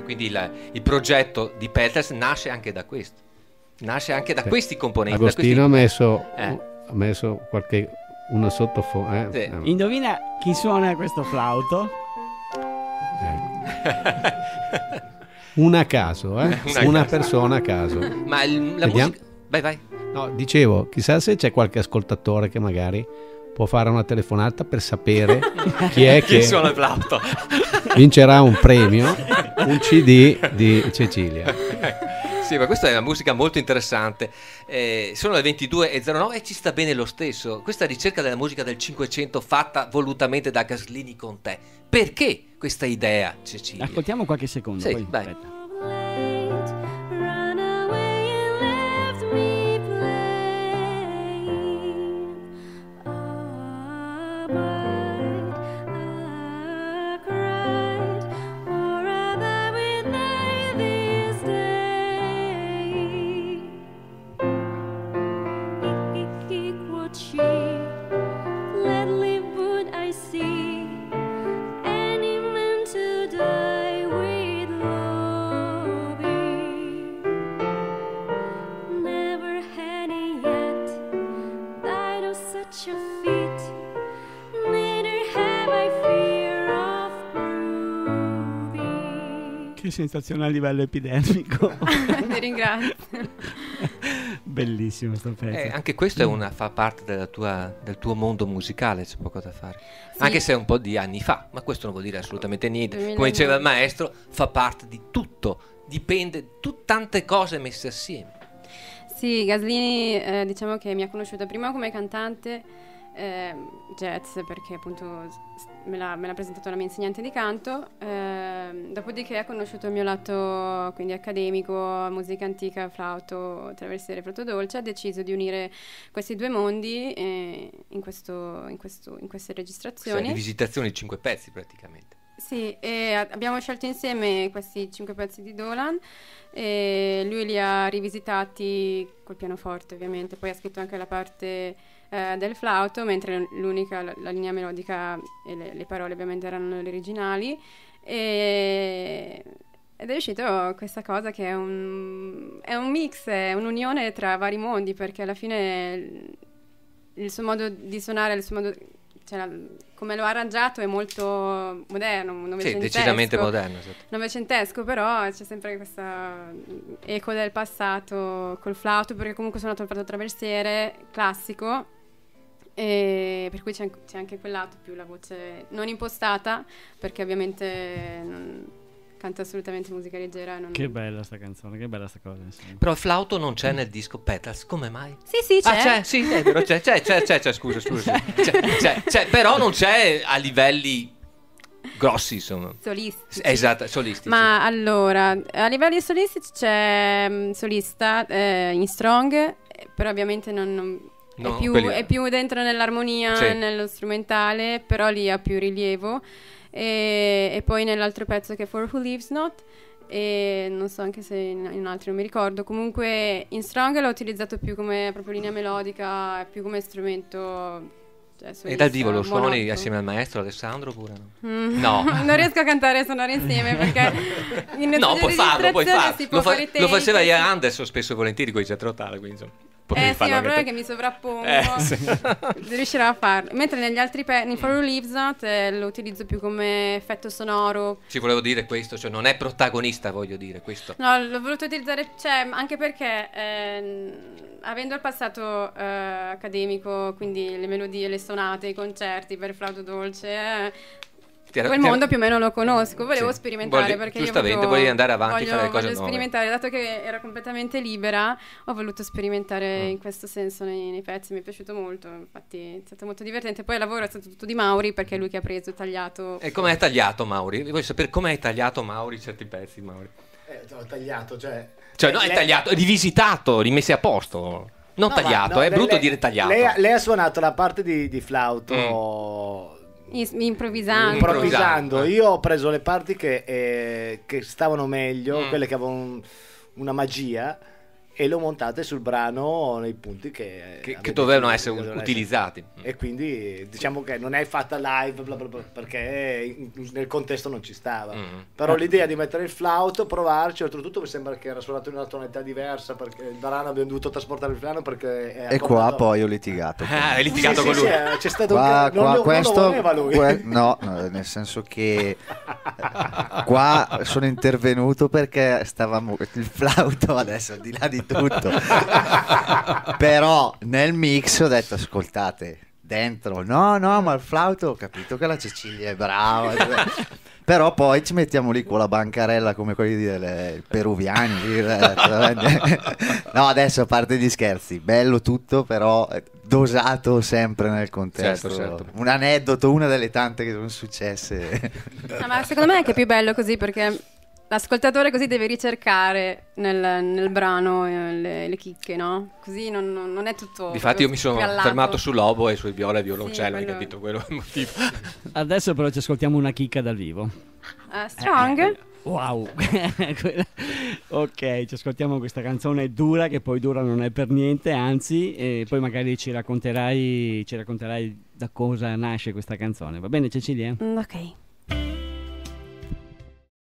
Quindi il progetto di Peters nasce anche da questo, nasce anche da questi componenti. Agostino ha messo una sottofondo. Sì. Indovina chi suona questo flauto? Una a caso, una persona a caso. Ma la musica... Vai. No, dicevo, chissà se c'è qualche ascoltatore che magari può fare una telefonata per sapere chi è che suona il flauto. Vincerà un premio, un CD di Cecilia. Sì, ma questa è una musica molto interessante. Sono le 22:09 e ci sta bene lo stesso. Questa ricerca della musica del Cinquecento fatta volutamente da Gaslini con te. Perché questa idea, Cecilia? Ascoltiamo qualche secondo. Sì, poi, vai. aspetta. Che sensazione a livello epidermico. Ti ringrazio. Bellissimo sto pezzo. Anche questo fa parte del tuo mondo musicale, c'è poco da fare. Sì. Anche se è un po' di anni fa, ma questo non vuol dire assolutamente niente. 2009. Come diceva il maestro, fa parte di tutto, dipende, tante cose messe assieme. Sì, Gaslini diciamo che mi ha conosciuta prima come cantante jazz, perché appunto me l'ha presentato la mia insegnante di canto, dopodiché ha conosciuto il mio lato quindi accademico, musica antica, flauto, traversiere, flauto dolce, ha deciso di unire questi due mondi in queste registrazioni. Cioè, rivisitazioni di 5 pezzi praticamente. Sì, e abbiamo scelto insieme questi 5 pezzi di Dolan e lui li ha rivisitati col pianoforte ovviamente, poi ha scritto anche la parte del flauto, mentre la linea melodica e le parole ovviamente erano le originali, ed è uscito questa cosa che è un mix, è un'unione tra vari mondi, perché alla fine il suo modo di suonare, il suo modo, cioè, come lo ha arrangiato è molto moderno, novecentesco. Sì, decisamente moderno. Esatto. Novecentesco, però c'è sempre questa eco del passato col flauto, perché comunque suonato il flauto traversiere classico, e per cui c'è anche quel lato più la voce non impostata, perché ovviamente canta assolutamente musica leggera. Che bella sta canzone, che bella sta cosa. Insomma. Però il flauto non c'è nel disco Petals, come mai? Sì, c'è. C'è, sì, è vero, c'è, scusa. C'è, però non c'è a livelli grossi, insomma. Solistici. Esatto, solistici. Ma allora, a livelli solistici c'è solista in Strong, però ovviamente No, è più dentro nell'armonia, sì, nello strumentale, però lì ha più rilievo. E poi nell'altro pezzo che è For Who Lives Not, e non so anche se in altri non mi ricordo, comunque in Strong l'ho utilizzato più come proprio linea melodica, più come strumento, cioè, e dal vivo lo suoni monottono. assieme al maestro Alessandro pure no? No. Non riesco a cantare e suonare insieme perché no, puoi farlo. Lo faceva Ian Anderson spesso e volentieri con i Jet Rotal, quindi insomma sì, ma il problema è che mi sovrappongo, sì. riuscirò a farlo. Mentre negli altri in For Who Lives Not lo utilizzo più come effetto sonoro. Ci volevo dire questo, cioè non è protagonista, voglio dire questo. No, l'ho voluto utilizzare, cioè, anche perché avendo il passato accademico, quindi le melodie, le sonate, i concerti per flauto dolce, quel mondo più o meno lo conosco, volevo sperimentare, perché giustamente volevi andare avanti, fare le cose nuove. Sperimentare, dato che era completamente libera, ho voluto sperimentare in questo senso nei pezzi, mi è piaciuto molto, infatti è stato molto divertente. Poi il lavoro è stato tutto di Mauri, perché è lui che ha preso e tagliato. E come hai tagliato Mauri? Voglio sapere come hai tagliato Mauri certi pezzi, Mauri. Ho tagliato, cioè no, è tagliato, rivisitato, rimessi a posto. Non tagliato, è brutto dire tagliato. Lei ha suonato la parte di flauto improvvisando. Io ho preso le parti che stavano meglio, quelle che avevano una magia, e lo montate sul brano nei punti che dovevano essere utilizzati. E quindi diciamo che non è fatta live bla bla bla, perché nel contesto non ci stava. Però l'idea di mettere il flauto, provarci, oltretutto mi sembra che era suonato in una tonalità diversa, perché il brano abbiamo dovuto trasportare il piano perché è qua poi ho litigato. Hai litigato con lui. C'è stato non lo voleva lui. No, nel senso che qua sono intervenuto perché il flauto adesso al di là di tutto, però nel mix ho detto ascoltate dentro no ma il flauto ho capito che la Cecilia è brava però poi ci mettiamo lì con la bancarella come quelli dei peruviani. No, adesso a parte gli scherzi, bello tutto, però dosato sempre nel contesto. Certo. Un aneddoto, una delle tante che sono successe. Ma secondo me è anche più bello così, perché l'ascoltatore così deve ricercare nel brano le chicche, no? Così non è tutto. Difatti io mi sono spiallato. fermato sull'obo e sui viola e violoncello, hai quello- capito? Quello è il motivo. Adesso però ci ascoltiamo una chicca dal vivo. Strong? Wow. Ok, ci ascoltiamo questa canzone dura, che poi dura non è per niente, anzi, e poi magari ci racconterai da cosa nasce questa canzone. Va bene, Cecilia? Ok.